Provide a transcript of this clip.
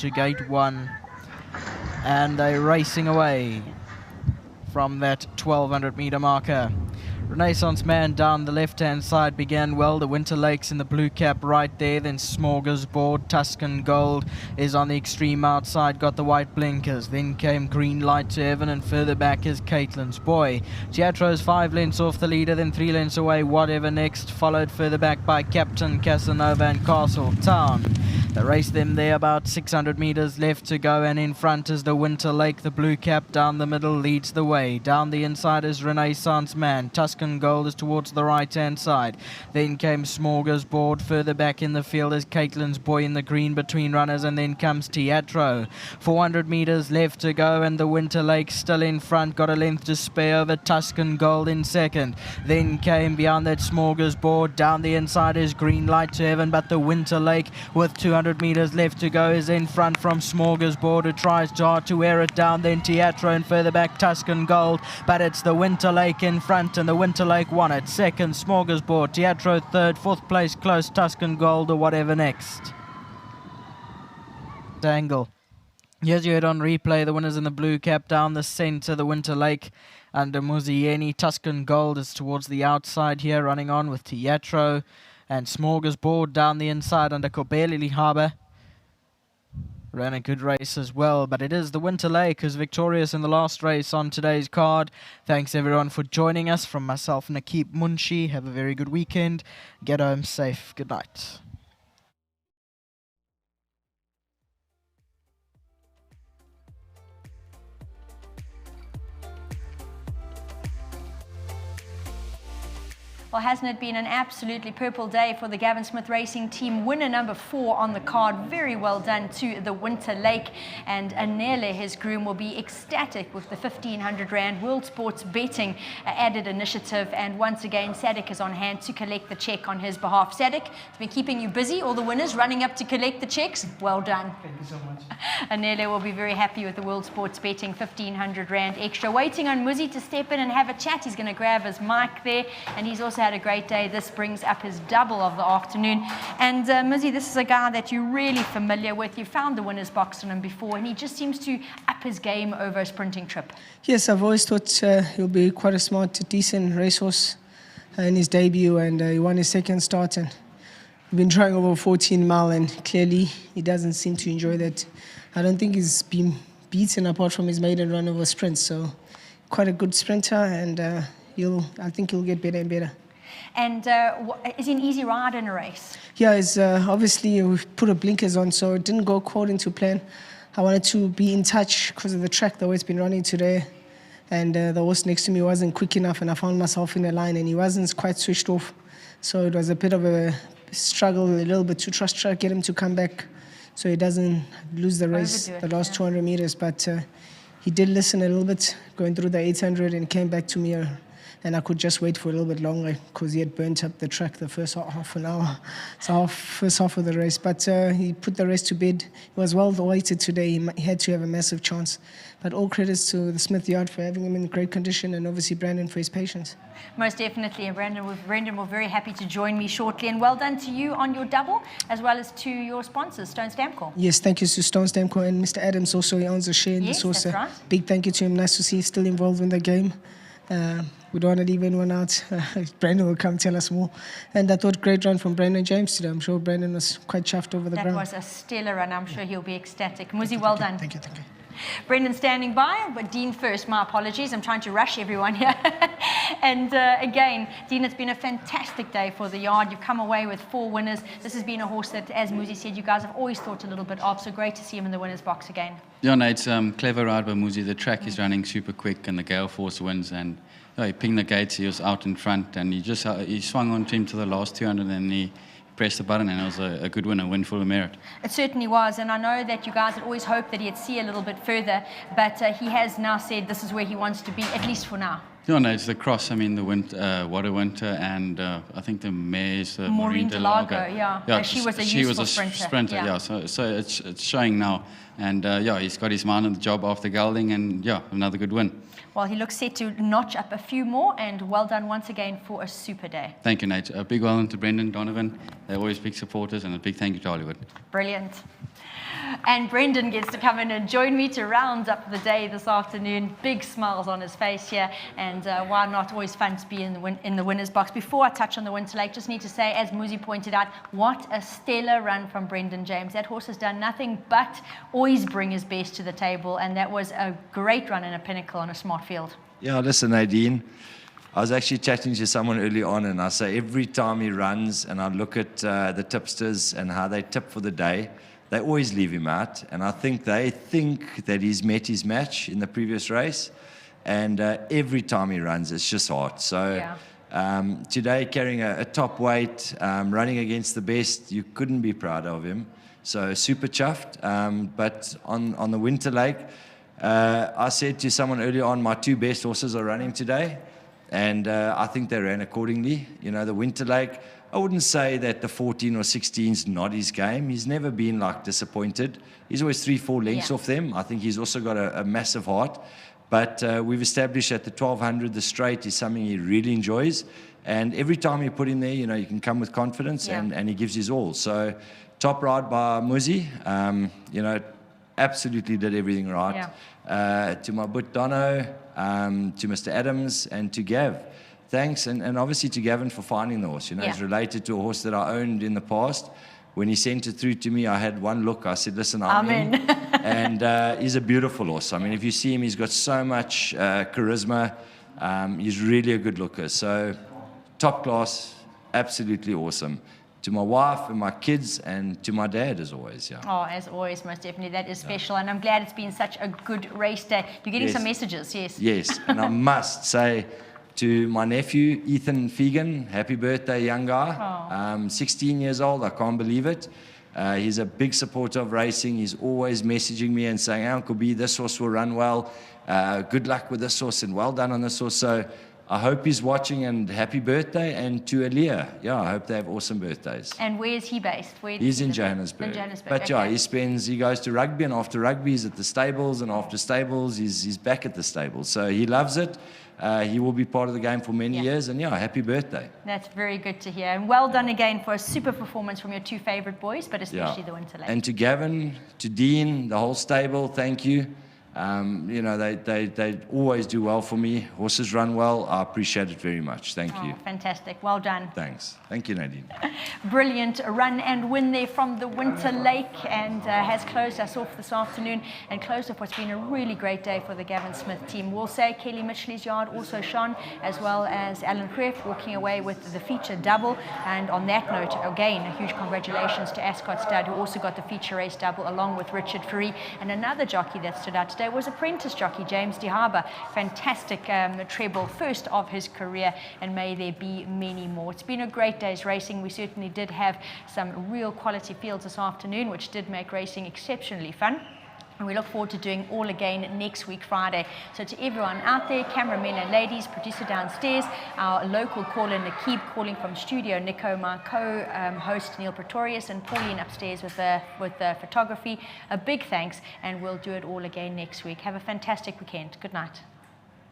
into gate 1. And they're racing away from that 1200 meter marker. Renaissance Man down the left-hand side began well. The Winter Lakes in the blue cap right there. Then Smorgasbord, Tuscan Gold is on the extreme outside, got the white blinkers. Then came Green Light to Evan, and further back is Caitlin's Boy. Teatro's 5 lengths off the leader, then 3 lengths away. Whatever next, followed further back by Captain Casanova and Castle Town. They race them there, about 600 meters left to go, and in front is the Winter Lake. The blue cap down the middle leads the way. Down the inside is Renaissance Man. Tuscan Gold is towards the right-hand side. Then came Smorgasbord. Further back in the field is Caitlin's Boy in the green between runners, and then comes Teatro. 400 meters left to go, and the Winter Lake still in front. Got a length to spare over Tuscan Gold in second. Then came beyond that Smorgasbord. Down the inside is Green Light to Heaven, but the Winter Lake with 200 meters left to go is in front from Smorgasbord, who tries to wear it down. Then Teatro, and further back Tuscan Gold, but it's the Winter Lake in front, and the Winter Lake won it. Second Smorgasbord, Teatro third, fourth place close Tuscan Gold or whatever next. Angle. Here's you heard on replay, the winners in the blue cap down the centre, the Winter Lake under Muzi. Tuscan Gold is towards the outside here, running on with Teatro. And Smorgasbord down the inside under Kobeli Harbour. Ran a good race as well, but it is the Winter Lake who's victorious in the last race on today's card. Thanks everyone for joining us. From myself, Nakib Munshi, have a very good weekend. Get home safe. Good night. Well, hasn't it been an absolutely purple day for the Gavin Smith Racing team? Winner number 4 on the card. Very well done to the Winter Lake. And Anele, his groom, will be ecstatic with the 1,500 Rand World Sports Betting added initiative. And once again, Sadek is on hand to collect the check on his behalf. Sadek, it's been keeping you busy. All the winners running up to collect the checks. Well done. Thank you so much. Anele will be very happy with the World Sports Betting 1,500 Rand extra. Waiting on Muzi to step in and have a chat. He's going to grab his mic there. And he's also had a great day. This brings up his double of the afternoon. And Muzi, this is a guy that you're really familiar with. You found the winner's box on him before, and he just seems to up his game over a sprinting trip. Yes, I've always thought he'll be quite a smart, decent racehorse in his debut, and he won his second start. And we've been trying over 14 mile, and clearly he doesn't seem to enjoy that. I don't think he's been beaten apart from his maiden run over sprints. So quite a good sprinter, and I think he'll get better and better. And is he an easy ride in a race? Yeah, it's obviously we put a blinkers on, so it didn't go according to plan. I wanted to be in touch because of the track, the way it's been running today. And the horse next to me wasn't quick enough, and I found myself in the line, and he wasn't quite switched off. So it was a bit of a struggle, a little bit to try to get him to come back so he doesn't lose the race, the last 200 meters. But he did listen a little bit going through the 800 and came back to me. And I could just wait for a little bit longer because he had burnt up the track the first half an hour, so first half of the race. But he put the race to bed. He was well weighted today. He had to have a massive chance. But all credits to the Smith Yard for having him in great condition, and obviously Brandon for his patience. Most definitely, and Brendan will be very happy to join me shortly. And well done to you on your double, as well as to your sponsors, Stone Stamco. Yes, thank you to Stone Stamco, and Mr. Adams also, he owns a share in this horse. That's right. Big thank you to him. Nice to see he's still involved in the game. We don't want to leave anyone out. Brandon will come tell us more. And I thought great run from Brandon James today. I'm sure Brandon was quite chuffed over the ground. That was a stellar run. I'm sure he'll be ecstatic. Muzi, well done. Thank you. Brendan standing by, but Dean first. My apologies. I'm trying to rush everyone here. And again, Dean, it's been a fantastic day for the yard. You've come away with 4 winners. This has been a horse that, as Muzi said, you guys have always thought a little bit of. So great to see him in the winner's box again. Yeah, no, it's clever ride by Muzi. The track is running super quick, and the gale force wins. And he pinged the gates. He was out in front, and he swung on to him to the last 200, and he pressed the button, and it was a good win, a win full of merit. It certainly was, and I know that you guys had always hoped that he'd see a little bit further, but he has now said this is where he wants to be, at least for now. Yeah, no, it's the cross. I mean, the Water Winter, and I think the mare's Maureen Delago, yeah. She was a useful sprinter. Yeah. So it's showing now, and he's got his mind on the job after gelding, and another good win. Well, he looks set to notch up a few more, and well done once again for a super day. Thank you, Nate. A big well done to Brendan, Donovan. They're always big supporters, and a big thank you to Hollywood. Brilliant. And Brendan gets to come in and join me to round up the day this afternoon. Big smiles on his face here, and why not? Always fun to be in the winner's box. Before I touch on the Winter Lake, just need to say, as Muzi pointed out, what a stellar run from Brendan James. That horse has done nothing but always bring his best to the table, and that was a great run in a pinnacle on a smart field. Yeah, listen, Nadine, I was actually chatting to someone early on, and I say every time he runs and I look at the tipsters and how they tip for the day, they always leave him out. And I think they think that he's met his match in the previous race. And every time he runs, it's just hard. So today, carrying a top weight, running against the best, you couldn't be proud of him. So super chuffed. But on the Winter Lake, I said to someone earlier on, my two best horses are running today. And I think they ran accordingly. You know, the Winter Lake, I wouldn't say that the 14 or 16 is not his game. He's never been like disappointed. He's always 3-4 lengths off them. I think he's also got a massive heart. But we've established that the 1200, the straight, is something he really enjoys. And every time you put him there, you know, you can come with confidence and he gives his all. So top ride by Muzi, you know, absolutely did everything right. To my But Dono, to Mr. Adams, and to Gav. Thanks, and obviously to Gavin for finding the horse. You know, he's related to a horse that I owned in the past. When he sent it through to me, I had one look. I said, listen, I'm in. And he's a beautiful horse. I mean, if you see him, he's got so much charisma. He's really a good looker. So top class, absolutely awesome. To my wife and my kids and to my dad, as always. Oh, as always, most definitely. That is special. And I'm glad it's been such a good race day. You're getting some messages, Yes, and I must say to my nephew, Ethan Fegan, happy birthday, young guy. 16 years old, I can't believe it. He's a big supporter of racing. He's always messaging me and saying, Uncle B, this horse will run well. Good luck with this horse and well done on this horse. So I hope he's watching, and happy birthday. And to Aaliyah, I hope they have awesome birthdays. And where is he based? He's in Johannesburg. But he goes to rugby, and after rugby he's at the stables, and after stables he's back at the stables. So he loves it. He will be part of the game for many years, and happy birthday. That's very good to hear. And well done again for a super performance from your two favorite boys, but especially the Winter Lake. And to Gavin, to Dean, the whole stable, thank you. You know, they always do well for me. Horses run well. I appreciate it very much. Thank you. Fantastic. Well done. Thanks. Thank you, Nadine. Brilliant run and win there from the Winter Lake, and has closed us off this afternoon and closed off what's been a really great day for the Gavin Smith team. We'll say Kelly Mitchell's yard also shone, as well as Alan Kreft walking away with the feature double. And on that note, again, a huge congratulations to Ascot Stud, who also got the feature race double along with Richard Fourie. And another jockey that stood out today was apprentice jockey James De Harber. Fantastic treble, first of his career, and may there be many more. It's been a great day's racing. We certainly did have some real quality fields this afternoon, which did make racing exceptionally fun. And we look forward to doing all again next week, Friday. So to everyone out there, cameramen and ladies, producer downstairs, our local caller, Nakib, calling from studio, Nico, my co-host, Neil Pretorius, and Pauline upstairs with the photography. A big thanks, and we'll do it all again next week. Have a fantastic weekend. Good night.